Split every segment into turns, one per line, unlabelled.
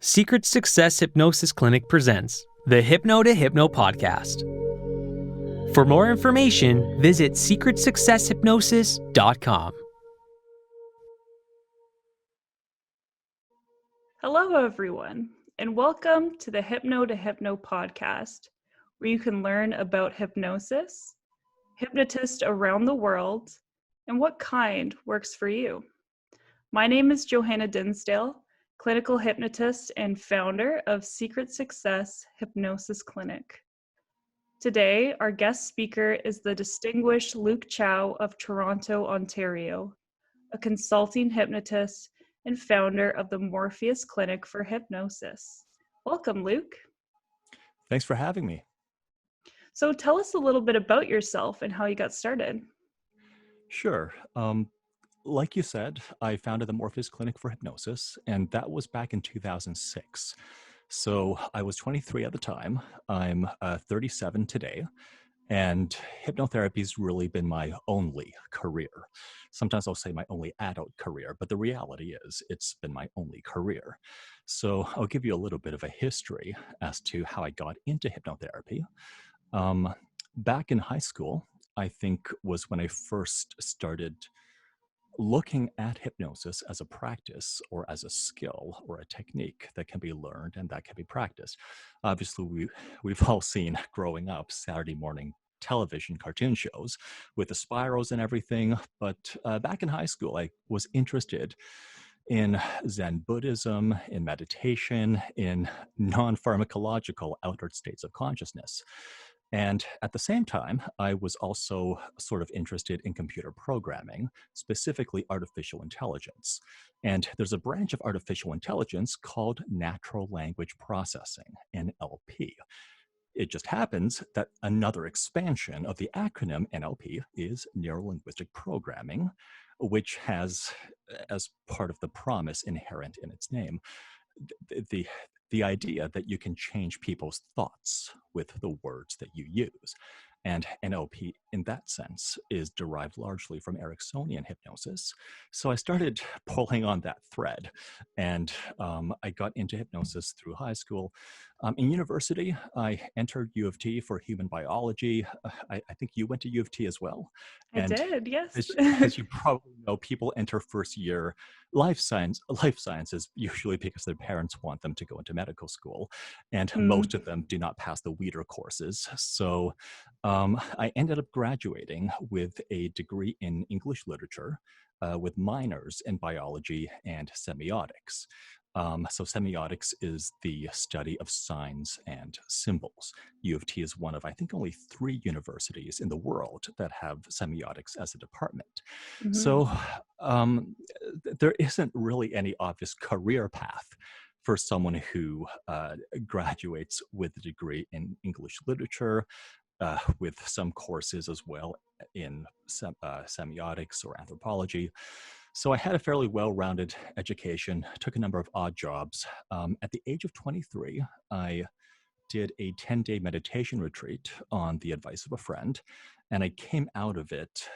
Secret Success Hypnosis Clinic presents the Hypno to Hypno podcast. For more information, visit secretsuccesshypnosis.com.
Hello, everyone, and welcome to the Hypno to Hypno podcast, where you can learn about hypnosis, hypnotists around the world, and what kind works for you. My name is Johanna Dinsdale, clinical hypnotist and founder of Secret Success Hypnosis Clinic. Today, our guest speaker is the distinguished Luke Chow of Toronto, Ontario, a consulting hypnotist and founder of the Morpheus Clinic for Hypnosis. Welcome, Luke.
Thanks for having me.
So tell us a little bit about yourself and how you got started.
Sure. Like you said, I founded the Morpheus Clinic for Hypnosis, and that was back in 2006. So I was 23 at the time. I'm 37 today, and hypnotherapy's really been my only career. Sometimes I'll say my only adult career, but the reality is it's been my only career. So I'll give you a little bit of a history as to how I got into hypnotherapy. Back in high school, I think was when I first started looking at hypnosis as a practice or as a skill or a technique that can be learned and that can be practiced. Obviously, we've all seen growing up Saturday morning television cartoon shows with the spirals and everything, but back in high school, I was interested in Zen Buddhism, in meditation, in non-pharmacological altered states of consciousness. And at the same time, I was also sort of interested in computer programming, specifically artificial intelligence. And there's a branch of artificial intelligence called natural language processing, NLP. It just happens that another expansion of the acronym NLP is neuro-linguistic programming, which has, as part of the promise inherent in its name, the idea that you can change people's thoughts with the words that you use. And NLP, in that sense, is derived largely from Ericksonian hypnosis. So I started pulling on that thread, and I got into hypnosis through high school. In university, I entered U of T for human biology. I think you went to U of T as well.
I did, yes.
As you probably know, people enter first year life sciences usually because their parents want them to go into medical school, and most of them do not pass the Weeder courses. So I ended up graduating with a degree in English literature with minors in biology and semiotics. So semiotics is the study of signs and symbols. U of T is one of, I think, only 3 universities in the world that have semiotics as a department. So there isn't really any obvious career path for someone who graduates with a degree in English literature, with some courses as well in semiotics or anthropology. So I had a fairly well-rounded education, took a number of odd jobs. At the age of 23, I did a 10-day meditation retreat on the advice of a friend, and I came out of it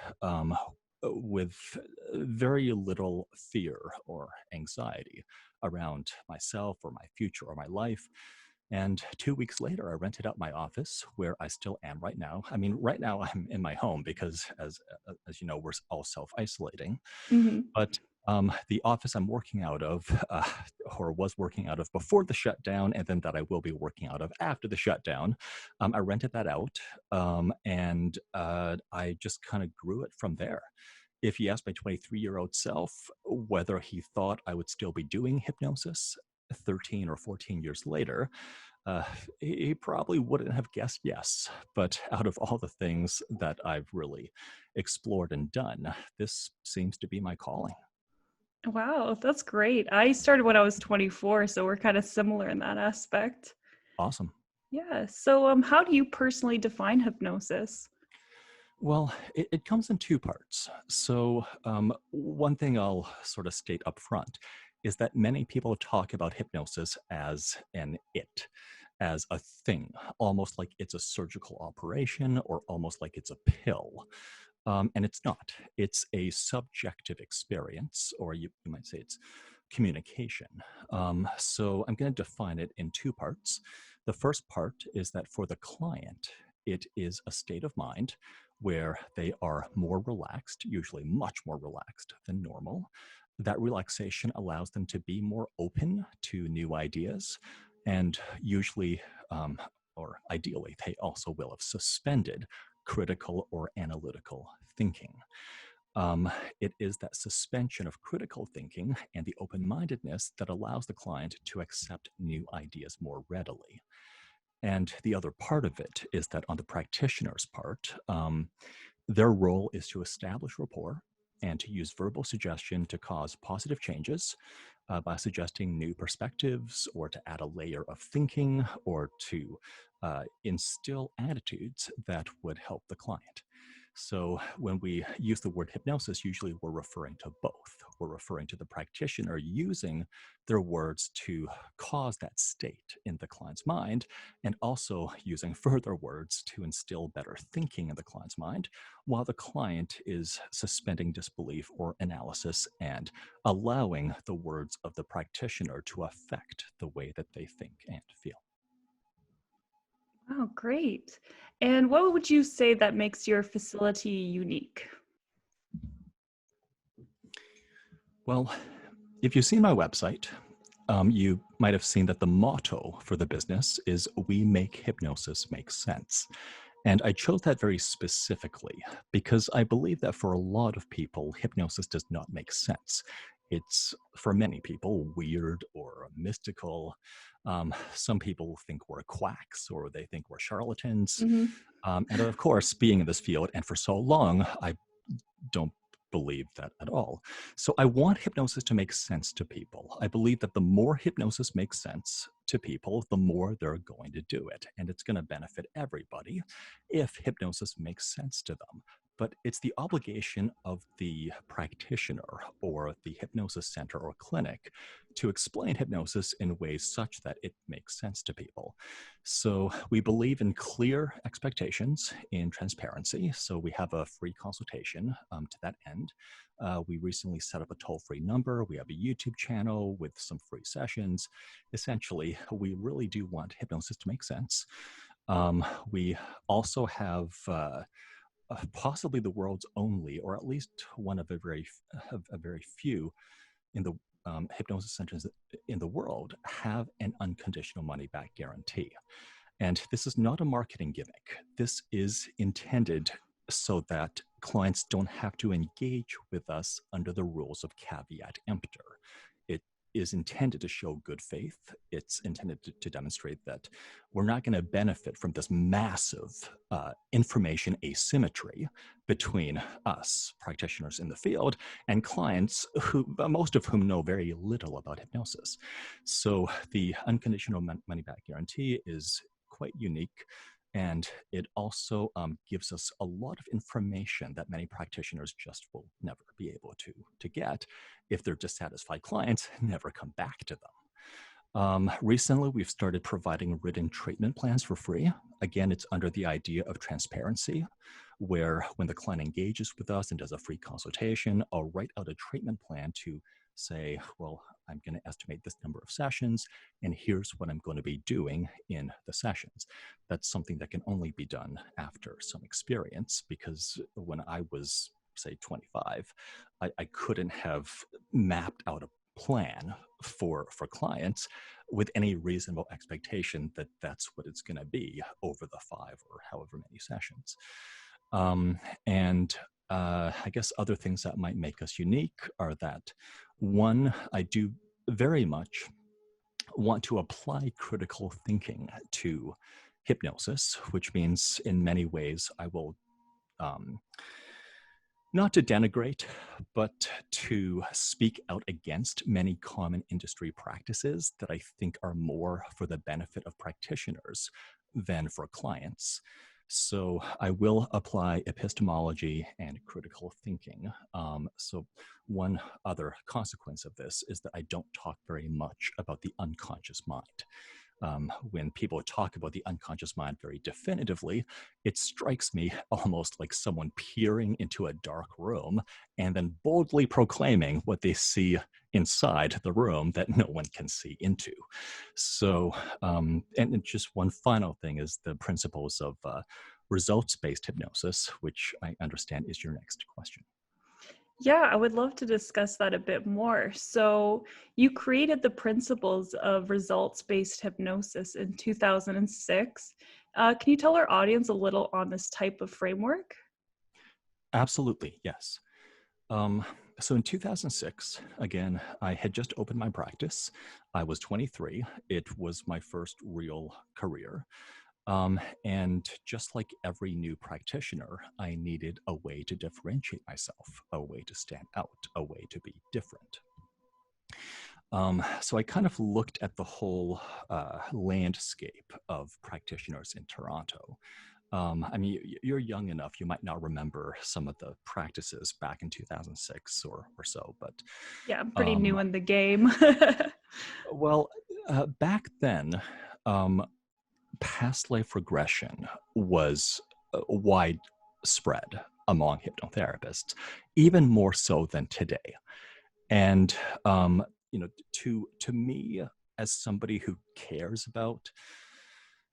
with very little fear or anxiety around myself or my future or my life. And 2 weeks later, I rented out my office where I still am right now. I mean, right now I'm in my home because as you know, we're all self-isolating. But the office I'm working out of, or was working out of before the shutdown, and then that I will be working out of after the shutdown, I rented that out, and I just kind of grew it from there. If you asked my 23-year-old self whether he thought I would still be doing hypnosis 13 or 14 years later, he probably wouldn't have guessed yes. But out of all the things that I've really explored and done, this seems to be my calling.
Wow, that's great. I started when I was 24, so we're kind of similar in that aspect.
Awesome.
Yeah, so how do you personally define hypnosis?
Well, it comes in 2 parts. So one thing I'll sort of state up front is that many people talk about hypnosis as as a thing, almost like it's a surgical operation or almost like it's a pill. And it's not. It's a subjective experience, or you might say it's communication. So I'm going to define it in two parts. The first part is that for the client, it is a state of mind where they are more relaxed, usually much more relaxed than normal. That relaxation allows them to be more open to new ideas, and usually, or ideally, they also will have suspended critical or analytical thinking. It is that suspension of critical thinking and the open mindedness that allows the client to accept new ideas more readily. And the other part of it is that on the practitioner's part, their role is to establish rapport and to use verbal suggestion to cause positive changes by suggesting new perspectives or to add a layer of thinking or to instill attitudes that would help the client. So when we use the word hypnosis, usually we're referring to both. We're referring to the practitioner using their words to cause that state in the client's mind, and also using further words to instill better thinking in the client's mind, while the client is suspending disbelief or analysis and allowing the words of the practitioner to affect the way that they think and feel.
Oh, great. And what would you say that makes your facility unique?
Well, if you've seen my website, you might have seen that the motto for the business is "We make hypnosis make sense." And I chose that very specifically because I believe that for a lot of people, hypnosis does not make sense. It's, for many people, weird or mystical. Some people think we're quacks or they think we're charlatans.
Mm-hmm.
And of course, being in this field and for so long, I don't believe that at all. So I want hypnosis to make sense to people. I believe that the more hypnosis makes sense to people, the more they're going to do it. And it's going to benefit everybody if hypnosis makes sense to them. But it's the obligation of the practitioner or the hypnosis center or clinic to explain hypnosis in ways such that it makes sense to people. So we believe in clear expectations, in transparency. So we have a free consultation to that end. We recently set up a toll-free number. We have a YouTube channel with some free sessions. Essentially, we really do want hypnosis to make sense. We also have possibly the world's only, or at least one of a very few in the hypnosis centers in the world have an unconditional money-back guarantee. And this is not a marketing gimmick. This is intended so that clients don't have to engage with us under the rules of caveat emptor. It is intended to show good faith. It's intended to demonstrate that we're not going to benefit from this massive information asymmetry between us, practitioners in the field, and clients, who most of whom know very little about hypnosis. So the unconditional money-back guarantee is quite unique. And it also gives us a lot of information that many practitioners just will never be able to get if their dissatisfied clients never come back to them. Recently, we've started providing written treatment plans for free. Again, it's under the idea of transparency, where when the client engages with us and does a free consultation, I'll write out a treatment plan to say, well, I'm going to estimate this number of sessions, and here's what I'm going to be doing in the sessions. That's something that can only be done after some experience, because when I was, say, 25, I couldn't have mapped out a plan for clients with any reasonable expectation that that's what it's going to be over the 5 or however many sessions. I guess other things that might make us unique are that, one, I do very much want to apply critical thinking to hypnosis, which means in many ways I will, not to denigrate, but to speak out against many common industry practices that I think are more for the benefit of practitioners than for clients. So I will apply epistemology and critical thinking. So one other consequence of this is that I don't talk very much about the unconscious mind. When people talk about the unconscious mind very definitively, it strikes me almost like someone peering into a dark room and then boldly proclaiming what they see inside the room that no one can see into. So, and just one final thing is the principles of results-based hypnosis, which I understand is your next question.
Yeah, I would love to discuss that a bit more. So, you created the principles of results-based hypnosis in 2006. Can you tell our audience a little on this type of framework?
Absolutely, yes. Um, so in 2006, again, I had just opened my practice. I was 23. It was my first real career. And just like every new practitioner, I needed a way to differentiate myself, a way to stand out, a way to be different. So I kind of looked at the whole landscape of practitioners in Toronto. I mean, you're young enough, you might not remember some of the practices back in 2006 or so, but
Yeah, I'm pretty
um,
new in the game.
well, back then, um, past life regression was widespread among hypnotherapists, even more so than today. And you know, to me, as somebody who cares about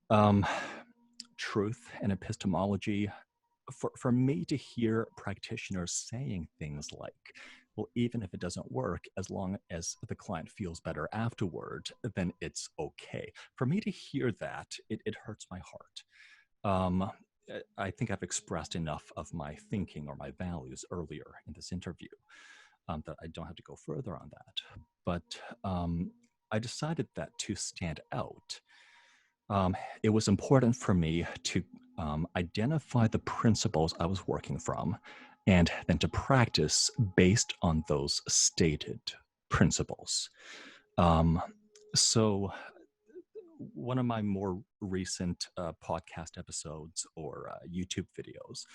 um, truth and epistemology, for me to hear practitioners saying things like, well, even if it doesn't work, as long as the client feels better afterward, then it's okay. For me to hear that, it hurts my heart. Um, I think I've expressed enough of my thinking or my values earlier in this interview that I don't have to go further on that. But I decided that to stand out, it was important for me to identify the principles I was working from and then to practice based on those stated principles. Um, so, one of my more recent podcast episodes or YouTube videos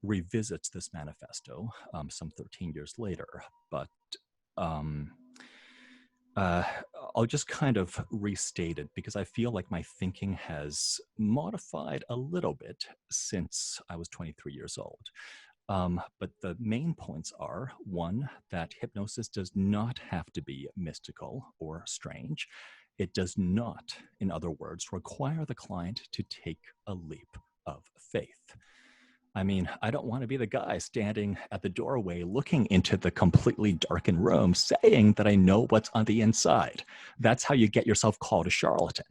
revisits this manifesto some 13 years later, but um, uh, I'll just kind of restate it because I feel like my thinking has modified a little bit since I was 23 years old. But the main points are one, that hypnosis does not have to be mystical or strange. It does not, in other words, require the client to take a leap of faith. I mean, I don't want to be the guy standing at the doorway looking into the completely darkened room saying that I know what's on the inside. That's how you get yourself called a charlatan.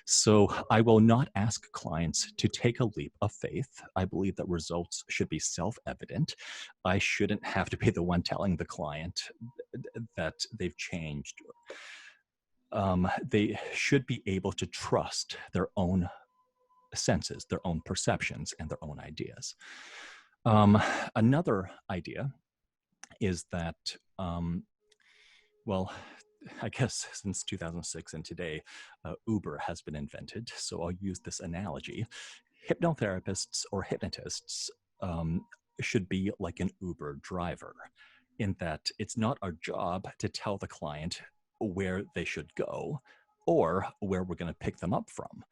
So I will not ask clients to take a leap of faith. I believe that results should be self-evident. I shouldn't have to be the one telling the client that they've changed. They should be able to trust their own senses, their own perceptions, and their own ideas. Another idea is that, well, I guess since 2006 and today, Uber has been invented. So I'll use this analogy. Hypnotherapists or hypnotists should be like an Uber driver, in that it's not our job to tell the client where they should go or where we're going to pick them up from.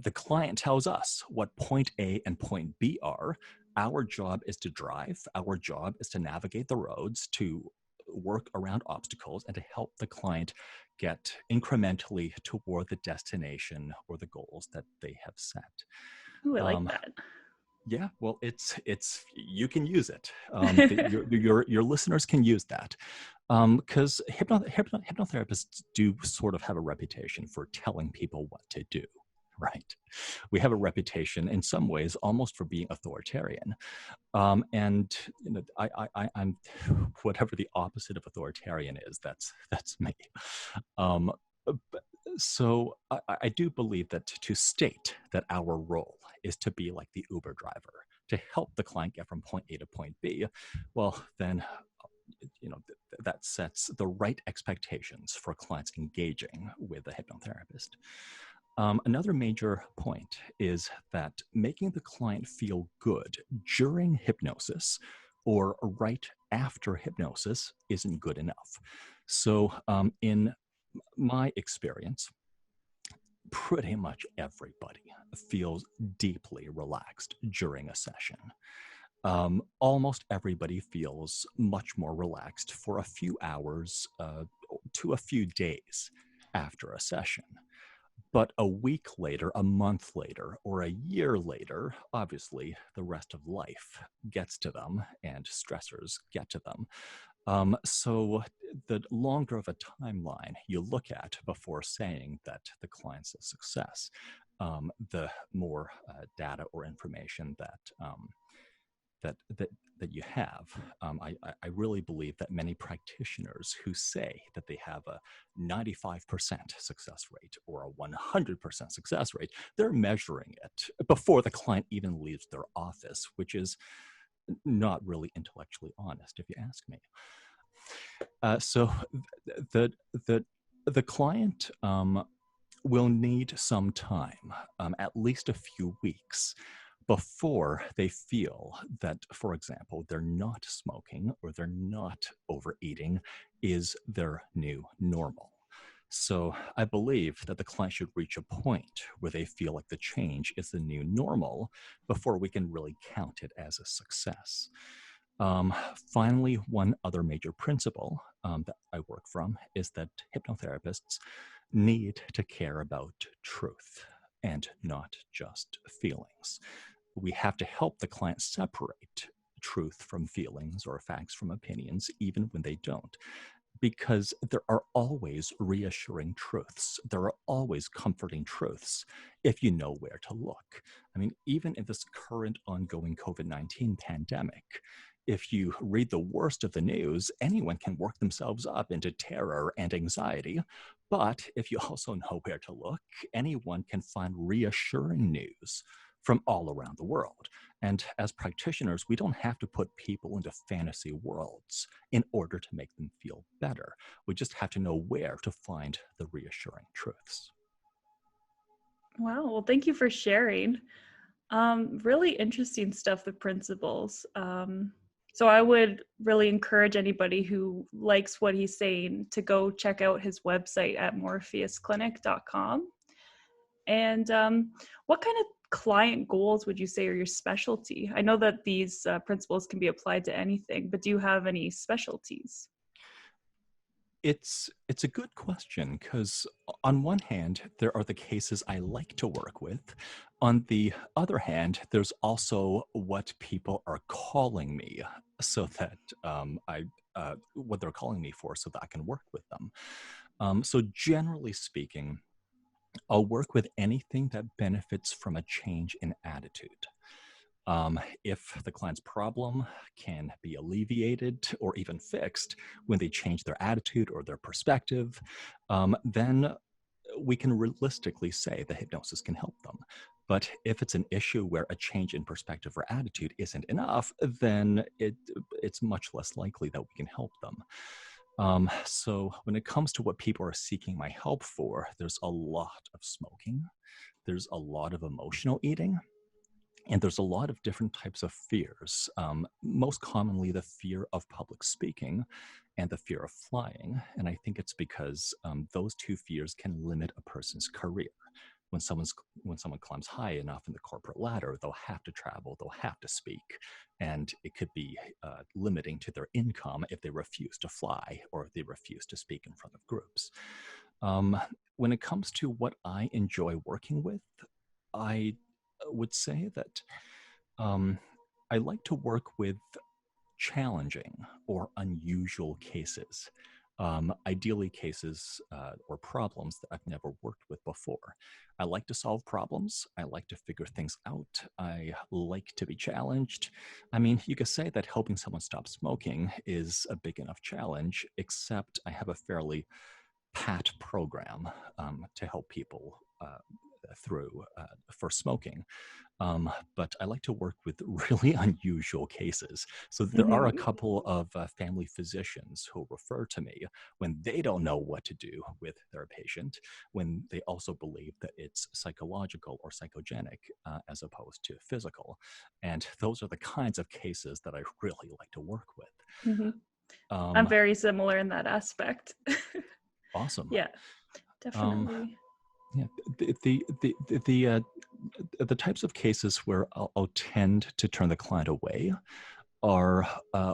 The client tells us what point A and point B are. Our job is to drive. Our job is to navigate the roads, to work around obstacles, and to help the client get incrementally toward the destination or the goals that they have set.
Ooh, I like
Um,
that.
yeah, well, it's you can use it. Your listeners can use that because hypnotherapists do sort of have a reputation for telling people what to do. Right. We have a reputation in some ways almost for being authoritarian. And you know, I'm whatever the opposite of authoritarian is, that's me. Um, so I do believe that to state that our role is to be like the Uber driver, to help the client get from point A to point B, well, then you know, that sets the right expectations for clients engaging with a hypnotherapist. Another major point is that making the client feel good during hypnosis or right after hypnosis isn't good enough. So, in my experience, pretty much everybody feels deeply relaxed during a session. Almost everybody feels much more relaxed for a few hours to a few days after a session. But a week later, a month later, or a year later, obviously the rest of life gets to them and stressors get to them. So the longer of a timeline you look at before saying that the client's a success, the more data or information that you have. I really believe that many practitioners who say that they have a 95% success rate or a 100% success rate, they're measuring it before the client even leaves their office, which is not really intellectually honest, if you ask me. So the client will need some time, at least a few weeks, before they feel that, for example, they're not smoking or they're not overeating is their new normal. So I believe that the client should reach a point where they feel like the change is the new normal before we can really count it as a success. Finally, one other major principle that I work from is that hypnotherapists need to care about truth and not just feelings. We have to help the client separate truth from feelings or facts from opinions, even when they don't, because there are always reassuring truths. There are always comforting truths if you know where to look. I mean, even in this current ongoing COVID-19 pandemic, if you read the worst of the news, anyone can work themselves up into terror and anxiety. But if you also know where to look, anyone can find reassuring news from all around the world. And as practitioners, we don't have to put people into fantasy worlds in order to make them feel better. We just have to know where to find the reassuring truths.
Wow. Well, thank you for sharing. Really interesting stuff, the principles. So I would really encourage anybody who likes what he's saying to go check out his website at morpheusclinic.com. And what kind of client goals would you say are your specialty? I know that these principles can be applied to anything, but do you have any specialties?
It's a good question because on one hand, there are the cases I like to work with. On the other hand, there's also what people are calling me so that what they're calling me for so that I can work with them. So generally speaking, I'll work with anything that benefits from a change in attitude. If the client's problem can be alleviated or even fixed when they change their attitude or their perspective, then we can realistically say that hypnosis can help them. But if it's an issue where a change in perspective or attitude isn't enough, then it's much less likely that we can help them. So when it comes to what people are seeking my help for, there's a lot of smoking, there's a lot of emotional eating, and there's a lot of different types of fears. Most commonly, the fear of public speaking and the fear of flying. And I think it's because those two fears can limit a person's career. When someone climbs high enough in the corporate ladder, they'll have to travel, they'll have to speak, and it could be limiting to their income if they refuse to fly or if they refuse to speak in front of groups. When it comes to what I enjoy working with, I would say that I like to work with challenging or unusual cases. Ideally, cases or problems that I've never worked with before. I like to solve problems. I like to figure things out. I like to be challenged. I mean, you could say that helping someone stop smoking is a big enough challenge, except I have a fairly pat program to help people through for smoking. But I like to work with really unusual cases. So there are a couple of family physicians who refer to me when they don't know what to do with their patient, when they also believe that it's psychological or psychogenic as opposed to physical. And those are the kinds of cases that I really like to work with.
Mm-hmm. I'm very similar in that aspect.
Awesome.
Yeah, definitely.
Yeah, the types of cases where I'll tend to turn the client away are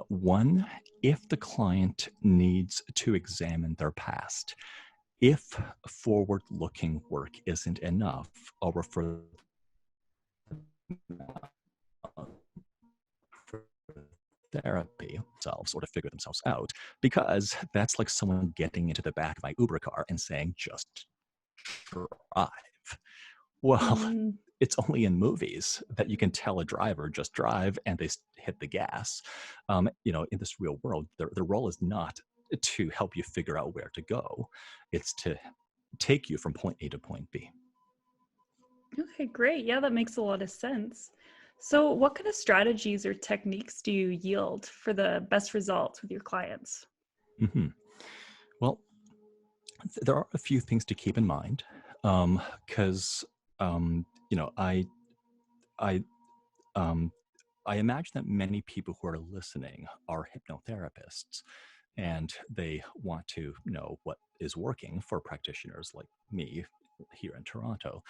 one, if the client needs to examine their past. If forward-looking work isn't enough, I'll refer for therapy themselves or to figure themselves out, because that's like someone getting into the back of my Uber car and saying, just drive. Well,
Mm,
it's only in movies that you can tell a driver just drive and they hit the gas. In this real world, their role is not to help you figure out where to go. It's to take you from point A to point B.
okay, great. Yeah, that makes a lot of sense. So, what kind of strategies or techniques do you yield for the best results with your clients?
hmm Well, there are a few things to keep in mind, because I um, I imagine that many people who are listening are hypnotherapists, and they want to know what is working for practitioners like me here in Toronto.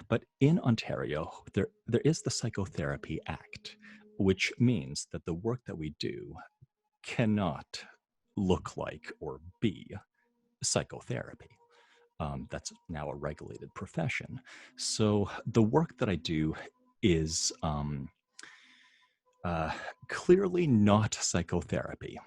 But in Ontario, there is the Psychotherapy Act, which means that the work that we do cannot look like or be psychotherapy. That's now a regulated profession. So the work that I do is uh, clearly not psychotherapy.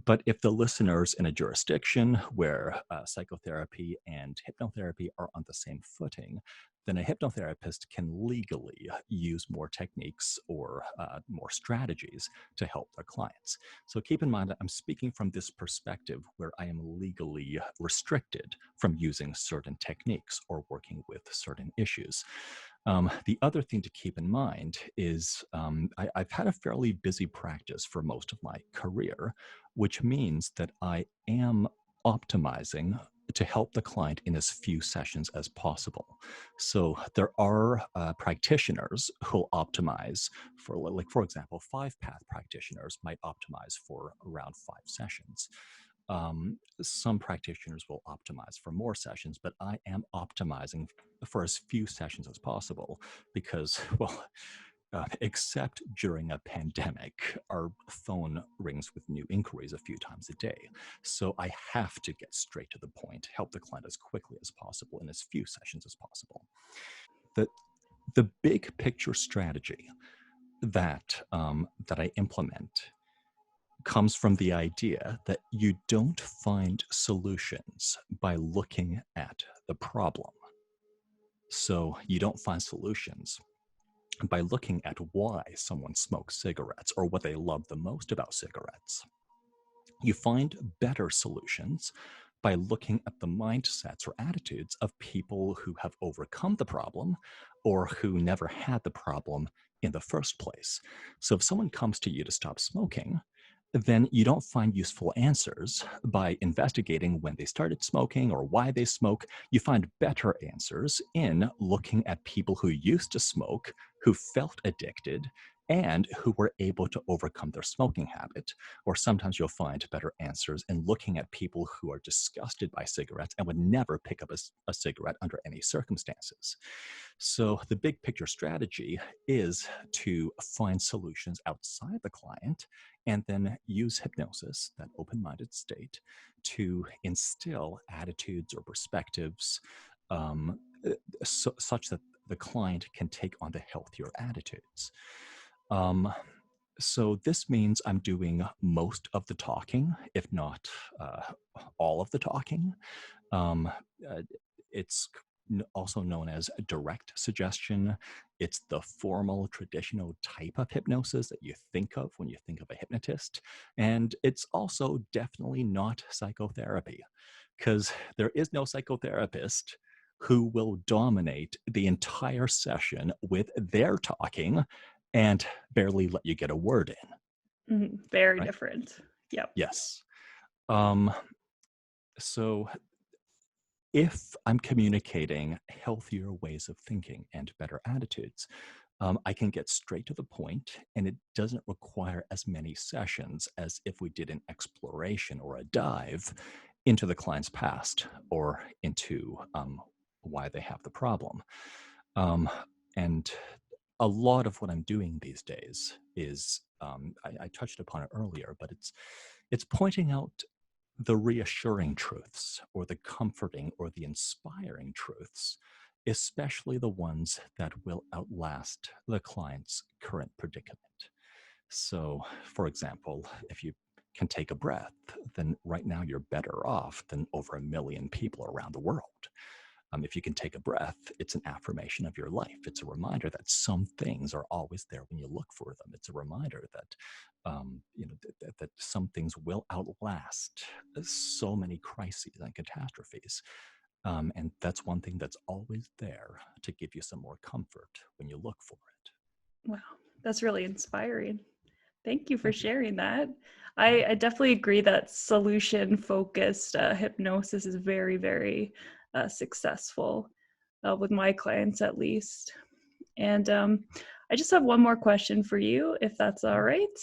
But if the listeners in a jurisdiction where psychotherapy and hypnotherapy are on the same footing, then a hypnotherapist can legally use more techniques or more strategies to help their clients. So keep in mind that I'm speaking from this perspective where I am legally restricted from using certain techniques or working with certain issues. The other thing to keep in mind is I've had a fairly busy practice for most of my career, which means that I am optimizing to help the client in as few sessions as possible. So there are practitioners who'll optimize for, like, for example, 5-path practitioners might optimize for around 5 sessions. Some practitioners will optimize for more sessions, but I am optimizing for as few sessions as possible because, well, except during a pandemic, our phone rings with new inquiries a few times a day. So I have to get straight to the point, help the client as quickly as possible in as few sessions as possible. The, the big picture strategy that I implement comes from the idea that you don't find solutions by looking at the problem. So you don't find solutions by looking at why someone smokes cigarettes or what they love the most about cigarettes. You find better solutions by looking at the mindsets or attitudes of people who have overcome the problem or who never had the problem in the first place. So if someone comes to you to stop smoking, then you don't find useful answers by investigating when they started smoking or why they smoke. You find better answers in looking at people who used to smoke, who felt addicted, and who were able to overcome their smoking habit. Or sometimes you'll find better answers in looking at people who are disgusted by cigarettes and would never pick up a cigarette under any circumstances. So the big picture strategy is to find solutions outside the client and then use hypnosis, that open-minded state, to instill attitudes or perspectives um, such that the client can take on the healthier attitudes. Um, so this means I'm doing most of the talking, if not uh, all of the talking. Um, uh, it's also known as direct suggestion. It's the formal, traditional type of hypnosis that you think of when you think of a hypnotist. And it's also definitely not psychotherapy, because there is no psychotherapist who will dominate the entire session with their talking and barely let you get a word in,
Very
right?
different. Yep.
Yes. Um, so if I'm communicating healthier ways of thinking and better attitudes, I can get straight to the point, and it doesn't require as many sessions as if we did an exploration or a dive into the client's past or into why they have the problem. Um, and a lot of what I'm doing these days is, I touched upon it earlier, but it's pointing out the reassuring truths or the comforting or the inspiring truths, especially the ones that will outlast the client's current predicament. So, for example, if you can take a breath, then right now you're better off than over 1 million people around the world. If you can take a breath, it's an affirmation of your life. It's a reminder that some things are always there when you look for them. It's a reminder that, that some things will outlast so many crises and catastrophes. And that's one thing that's always there to give you some more comfort when you look for it.
Wow, that's really inspiring. Thank you for
Thank you.
sharing that. I definitely agree that solution focused hypnosis is very, very successful with my clients at least. And I just have one more question for you, if that's all right.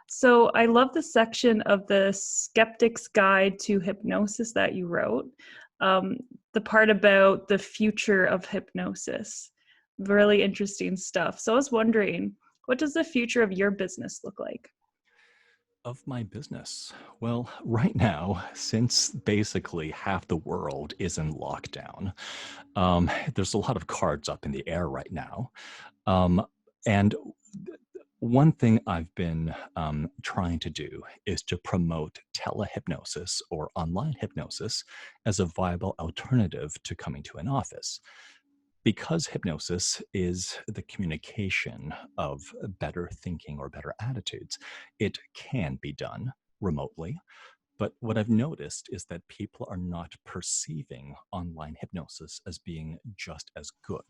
So I love the section of the Skeptic's Guide to Hypnosis that you wrote, um, the part about the future of hypnosis. Really interesting stuff. So I was wondering, what does the future of your business look like?
Of my business? Well, right now, since basically half the world is in lockdown, there's a lot of cards up in the air right now. Um, and one thing I've been trying to do is to promote telehypnosis or online hypnosis as a viable alternative to coming to an office. Because hypnosis is the communication of better thinking or better attitudes, it can be done remotely. But what I've noticed is that people are not perceiving online hypnosis as being just as good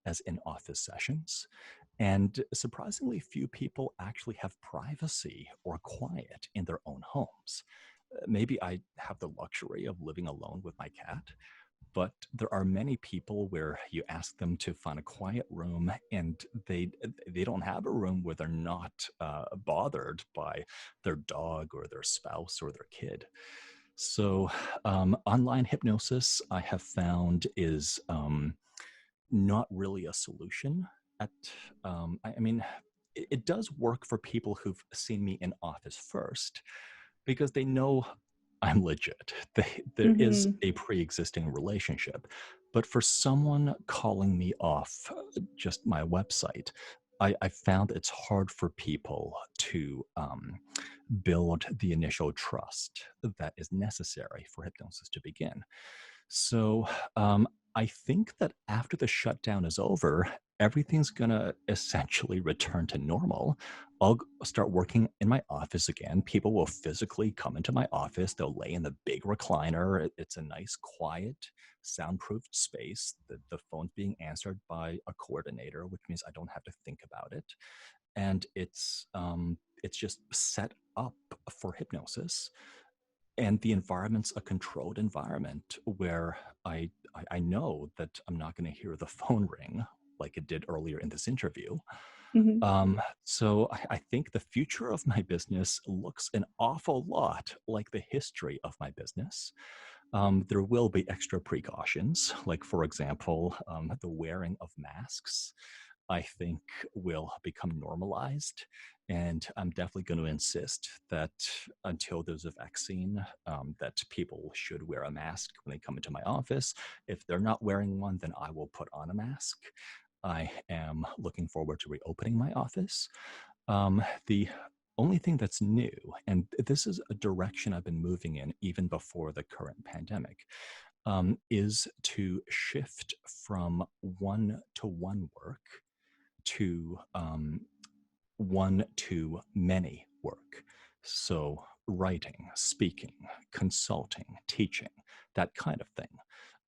as in office sessions. And surprisingly, few people actually have privacy or quiet in their own homes. Maybe I have the luxury of living alone with my cat, but there are many people where you ask them to find a quiet room and they don't have a room where they're not bothered by their dog or their spouse or their kid. So online hypnosis I have found is not really a solution at I mean it does work for people who've seen me in office first because they know I'm legit. There is
Mm-hmm.
a pre-existing relationship. But for someone calling me off just my website, I found it's hard for people to build the initial trust that is necessary for hypnosis to begin. So I think that after the shutdown is over, everything's going to essentially return to normal. I'll start working in my office again. People will physically come into my office. They'll lay in the big recliner. It's a nice, quiet, soundproofed space. The phone's being answered by a coordinator, which means I don't have to think about it. And it's just set up for hypnosis, and the environment's a controlled environment where I know that I'm not going to hear the phone ring like it did earlier in this interview.
Mm-hmm.
So I think the future of my business looks an awful lot like the history of my business. There will be extra precautions, like, for example, the wearing of masks, I think, will become normalized. And I'm definitely going to insist that until there's a vaccine, that people should wear a mask when they come into my office. If they're not wearing one, then I will put on a mask. I am looking forward to reopening my office. The only thing that's new, and this is a direction I've been moving in even before the current pandemic, is to shift from one-to-one work to one-to-many work. So writing, speaking, consulting, teaching, that kind of thing.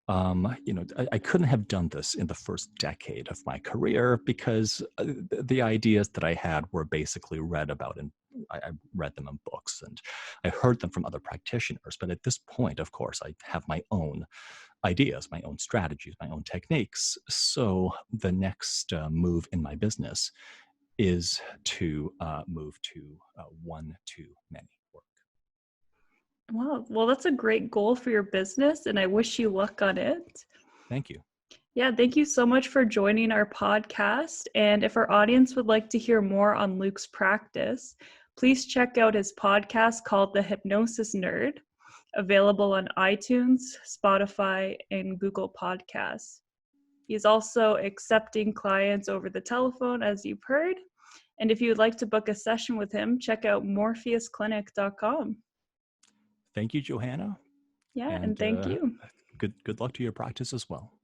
I couldn't have done this in the first decade of my career because the ideas that I had were basically read about and I read them in books and I heard them from other practitioners. But at this point, of course, I have my own ideas, my own strategies, my own techniques. So the next move in my business is to move to one to many work.
Wow. Well, that's a great goal for your business, and I wish you luck on it.
Thank you.
Yeah, thank you so much for joining our podcast. And if our audience would like to hear more on Luke's practice, please check out his podcast called The Hypnosis Nerd, available on iTunes, Spotify, and Google Podcasts. He's also accepting clients over the telephone, as you've heard. And if you would like to book a session with him, check out morpheusclinic.com.
Thank you, Johanna.
Yeah, and
And
thank you.
good luck to your practice as well.